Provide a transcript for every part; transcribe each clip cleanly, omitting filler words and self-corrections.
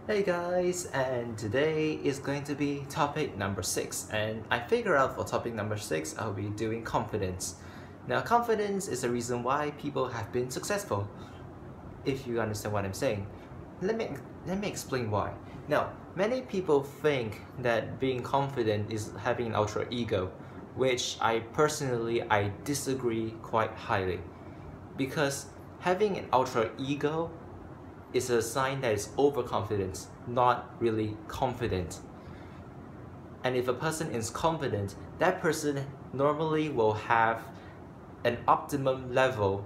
Hey guys, and today is going to be topic number 6, and I figure out for topic number 6 I'll be doing confidence. Now confidence is the reason why people have been successful, if you understand what I'm saying. Let me explain why. Now, many people think that being confident is having an ultra ego, which I disagree quite highly, because having an ultra ego is a sign that is overconfident, not really confident. And if a person is confident, that person normally will have an optimum level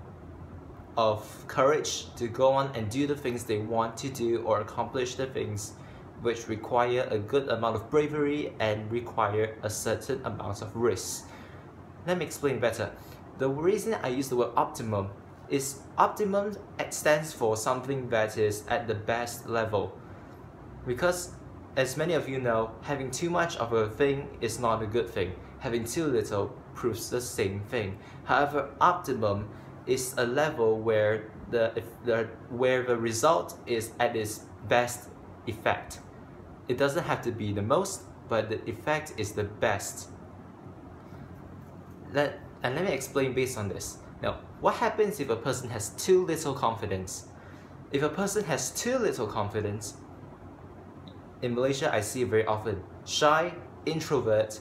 of courage to go on and do the things they want to do or accomplish the things which require a good amount of bravery and require a certain amount of risk. Let me explain better. The reason I use the word optimum is optimum stands for something that is at the best level, because as many of you know, having too much of a thing is not a good thing. Having too little proves the same thing. However, optimum is a level where the result is at its best effect. It doesn't have to be the most, but the effect is the best. Let me explain based on this. Now, what happens if a person has too little confidence? If a person has too little confidence, in Malaysia I see it very often, shy, introvert,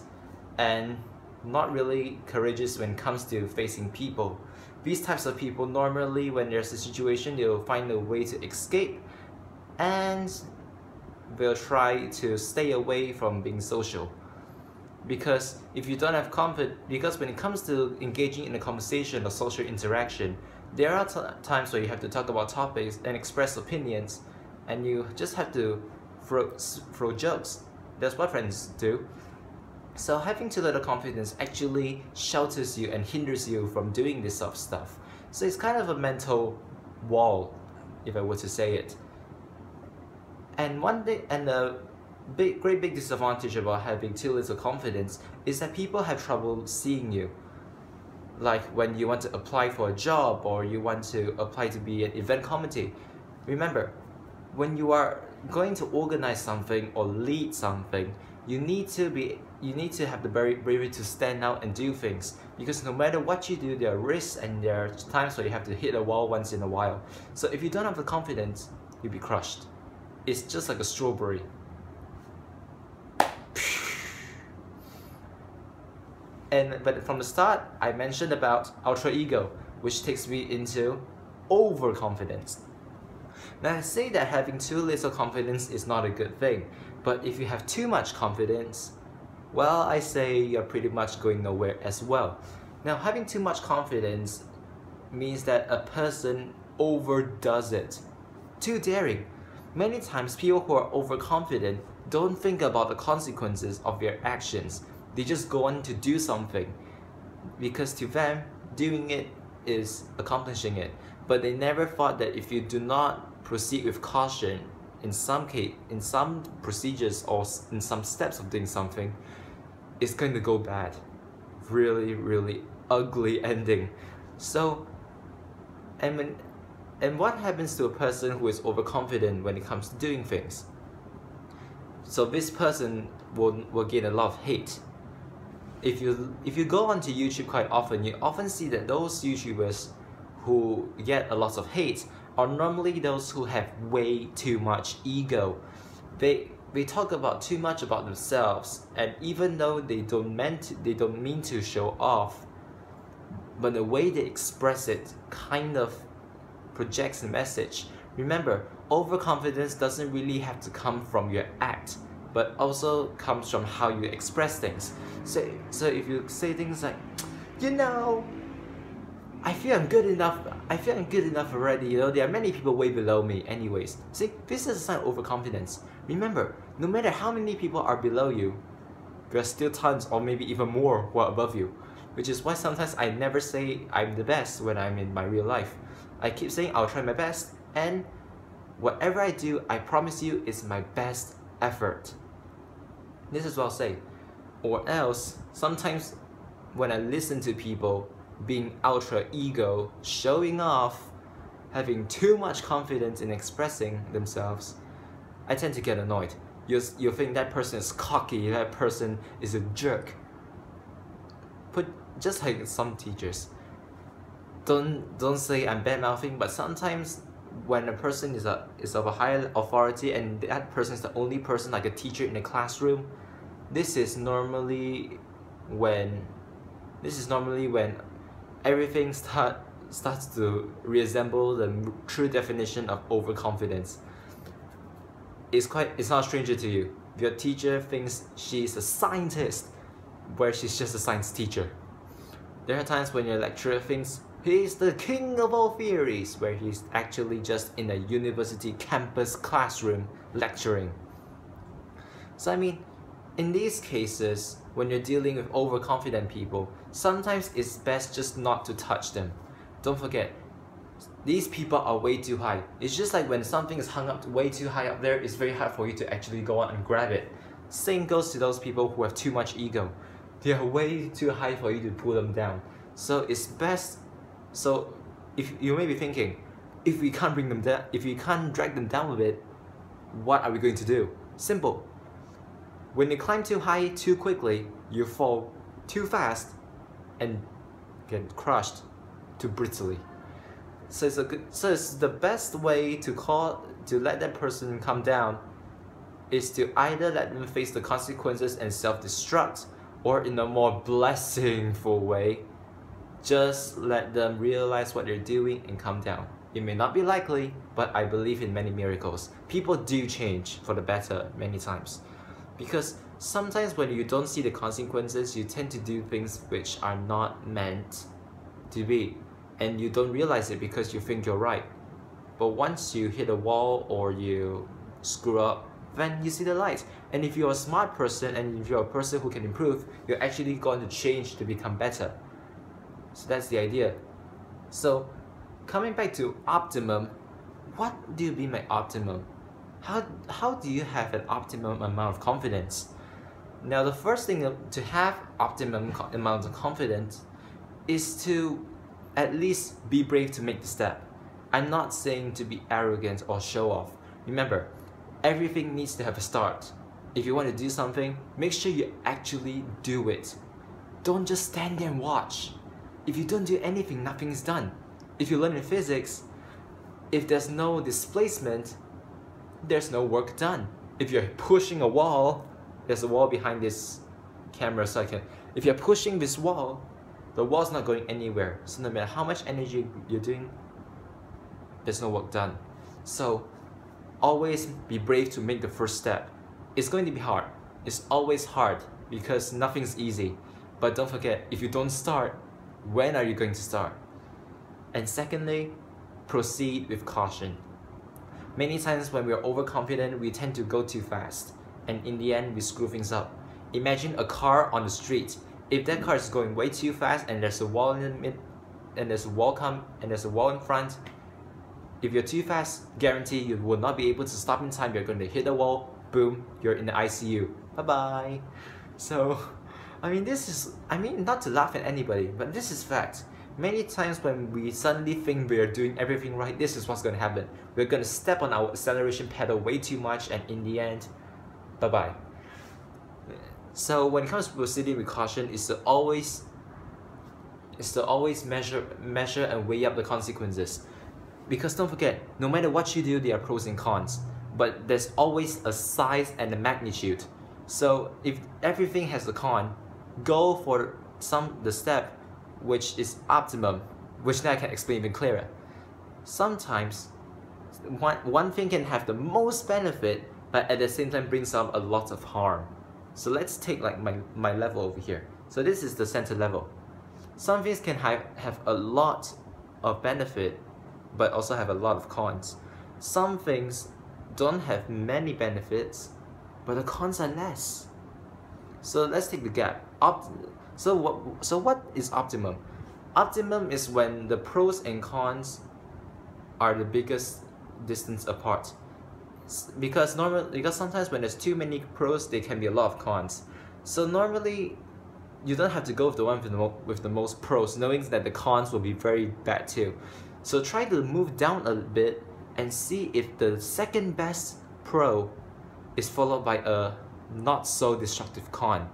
and not really courageous when it comes to facing people. These types of people normally, when there's a situation, they'll find a way to escape, and they'll try to stay away from being social. Because if you don't have confidence, because when it comes to engaging in a conversation or social interaction, there are times where you have to talk about topics and express opinions, and you just have to throw jokes. That's what friends do. So having too little confidence actually shelters you and hinders you from doing this sort of stuff. So it's kind of a mental wall, if I were to say it. And the great big disadvantage about having too little confidence is that people have trouble seeing you. Like when you want to apply for a job or you want to apply to be an event committee. Remember, when you are going to organize something or lead something, you need to have the bravery to stand out and do things, because no matter what you do, there are risks and there are times where you have to hit a wall once in a while. So if you don't have the confidence, you'll be crushed. It's just like a strawberry. But from the start, I mentioned about ultra ego, which takes me into overconfidence. Now I say that having too little confidence is not a good thing, but if you have too much confidence, well, I say you're pretty much going nowhere as well. Now having too much confidence means that a person overdoes it. Too daring. Many times people who are overconfident don't think about the consequences of their actions. They just go on to do something, because to them, doing it is accomplishing it. But they never thought that if you do not proceed with caution in some procedures or in some steps of doing something, it's going to go bad. Really, really ugly ending. So, and what happens to a person who is overconfident when it comes to doing things? So this person will gain a lot of hate. If you go onto YouTube quite often, you often see that those YouTubers who get a lot of hate are normally those who have way too much ego. They talk about too much about themselves, and even though they don't mean to show off, but the way they express it kind of projects a message. Remember, overconfidence doesn't really have to come from your act, but also comes from how you express things. So if you say things like, you know, I feel I'm good enough already, you know, there are many people way below me anyways. See, this is a sign of overconfidence. Remember, no matter how many people are below you, there are still tons or maybe even more who are above you. Which is why sometimes I never say I'm the best when I'm in my real life. I keep saying I'll try my best, and whatever I do, I promise you, is my best effort. This is what I'll say. Or else, sometimes when I listen to people being ultra ego, showing off, having too much confidence in expressing themselves, I tend to get annoyed. You think that person is cocky, that person is a jerk. Just like some teachers. Don't say I'm bad mouthing, but sometimes when a person is of a higher authority and that person is the only person like a teacher in a classroom, this is normally when everything starts to resemble the true definition of overconfidence. It's not a stranger to you. Your teacher thinks she's a scientist, where she's just a science teacher. There are times when your lecturer thinks he's the king of all theories, where he's actually just in a university campus classroom lecturing. So I mean, in these cases, when you're dealing with overconfident people, sometimes it's best just not to touch them. Don't forget, these people are way too high. It's just like when something is hung up way too high up there, it's very hard for you to actually go on and grab it. Same goes to those people who have too much ego. They are way too high for you to pull them down. So it's best. So if you may be thinking, if we can't bring them down, if we can't drag them down with it, what are we going to do? Simple. When you climb too high too quickly, you fall too fast and get crushed too brutally. So it's the best way to let that person come down is to either let them face the consequences and self-destruct, or in a more blessingful way, just let them realize what they're doing and come down. It may not be likely, but I believe in many miracles. People do change for the better many times. Because sometimes when you don't see the consequences, you tend to do things which are not meant to be. And you don't realize it because you think you're right. But once you hit a wall or you screw up, then you see the light. And if you're a smart person and if you're a person who can improve, you're actually going to change to become better. So that's the idea. So coming back to optimum, what do you mean by optimum? How do you have an optimum amount of confidence? Now the first thing to have optimum amount of confidence is to at least be brave to make the step. I'm not saying to be arrogant or show off. Remember, everything needs to have a start. If you want to do something, make sure you actually do it. Don't just stand there and watch. If you don't do anything, nothing is done. If you learn in physics, if there's no displacement, there's no work done. If you're pushing a wall, there's a wall behind this camera so if you're pushing this wall, the wall's not going anywhere. So no matter how much energy you're doing, there's no work done. So always be brave to make the first step. It's going to be hard. It's always hard because nothing's easy. But don't forget, if you don't start, when are you going to start? And secondly, proceed with caution. Many times when we're overconfident, we tend to go too fast. And in the end, we screw things up. Imagine a car on the street. If that car is going way too fast and there's a wall in the mid, and there's a wall in front, if you're too fast, guarantee you will not be able to stop in time. You're going to hit the wall, boom, you're in the ICU. Bye-bye. So, not to laugh at anybody, but this is fact. Many times when we suddenly think we are doing everything right, this is what's going to happen. We're going to step on our acceleration pedal way too much, and in the end, bye-bye. So when it comes to proceeding with caution, is to always measure and weigh up the consequences. Because don't forget, no matter what you do, there are pros and cons. But there's always a size and a magnitude. So if everything has a con, go for the step which is optimum, which now I can explain even clearer. Sometimes one thing can have the most benefit, but at the same time brings up a lot of harm. So let's take like my level over here. So this is the center level. Some things can have a lot of benefit, but also have a lot of cons. Some things don't have many benefits, but the cons are less. So let's take the gap. So what is optimum? Optimum is when the pros and cons are the biggest distance apart. Because sometimes when there's too many pros, there can be a lot of cons. So normally, you don't have to go with the one with the most pros, knowing that the cons will be very bad too. So try to move down a bit and see if the second best pro is followed by a not so destructive con.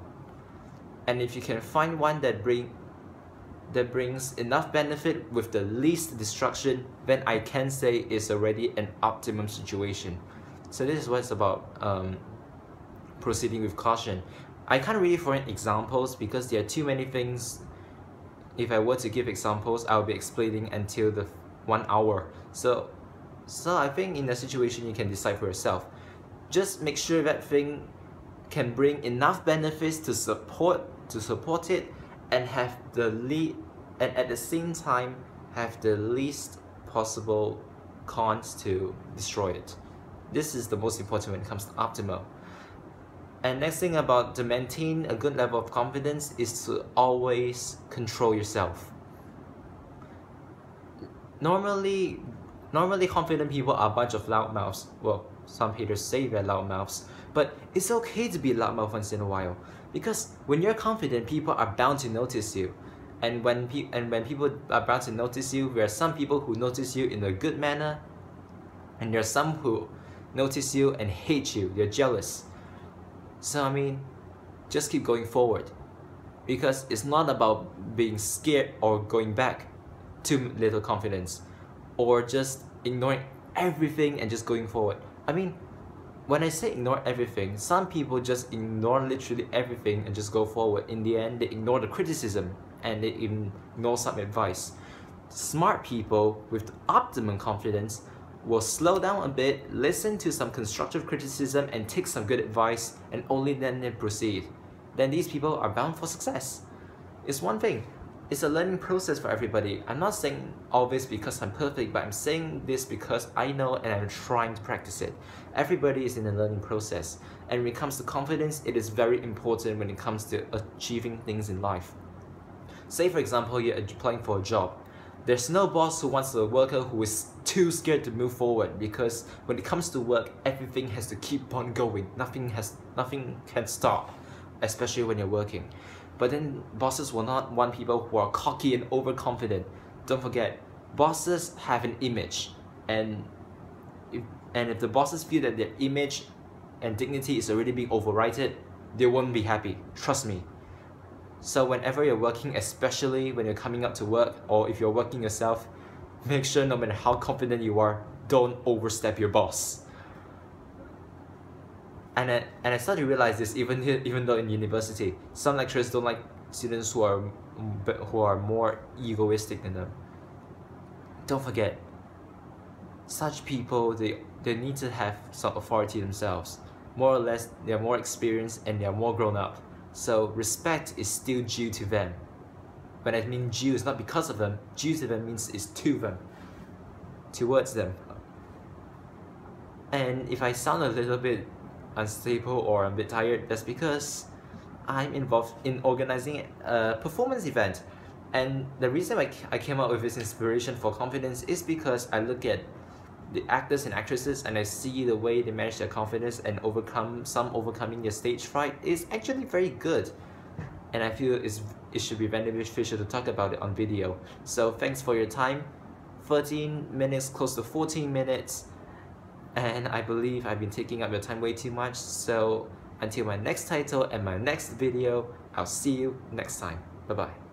And if you can find one that brings enough benefit with the least destruction, then I can say it's already an optimum situation. So this is what it's about proceeding with caution. I can't really find examples because there are too many things. If I were to give examples, I'll be explaining until the 1 hour. So I think in that situation you can decide for yourself. Just make sure that thing can bring enough benefits to support it, and have and at the same time have the least possible cons to destroy it. This is the most important when it comes to optimal. And next thing about to maintain a good level of confidence is to always control yourself. Normally confident people are a bunch of loudmouths. Well, some haters say they're loudmouths, but it's okay to be a loudmouth once in a while, because when you're confident, people are bound to notice you. And when people are bound to notice you, there are some people who notice you in a good manner, and there are some who notice you and hate you, they're jealous. So I mean, just keep going forward, because it's not about being scared or going back to little confidence, or just ignoring everything and just going forward. I mean, when I say ignore everything, some people just ignore literally everything and just go forward. In the end, they ignore the criticism and they ignore some advice. Smart people with optimum confidence will slow down a bit, listen to some constructive criticism and take some good advice, and only then they proceed. Then these people are bound for success. It's one thing. It's a learning process for everybody. I'm not saying all this because I'm perfect, but I'm saying this because I know and I'm trying to practice it. Everybody is in a learning process. And when it comes to confidence, it is very important when it comes to achieving things in life. Say for example, you're applying for a job. There's no boss who wants a worker who is too scared to move forward, because when it comes to work, everything has to keep on going. Nothing can stop, especially when you're working. But then bosses will not want people who are cocky and overconfident. Don't forget, bosses have an image, and if the bosses feel that their image and dignity is already being overridden, they won't be happy. Trust me. So whenever you're working, especially when you're coming up to work, or if you're working yourself, make sure no matter how confident you are, don't overstep your boss. And I started to realize this even though in university, some lecturers don't like students who are more egoistic than them. Don't forget, such people, they need to have some authority themselves. More or less, they're more experienced and they're more grown up. So respect is still due to them. When I mean due, it's not because of them. Due to them means it's to them, towards them. And if I sound a little bit unstable or a bit tired, that's because I'm involved in organizing a performance event. And the reason I came up with this inspiration for confidence is because I look at the actors and actresses and I see the way they manage their confidence and overcoming their stage fright is actually very good. And I feel it should be beneficial to talk about it on video. So thanks for your time. 13 minutes, close to 14 minutes. And I believe I've been taking up your time way too much. So until my next title and my next video, I'll see you next time. Bye bye.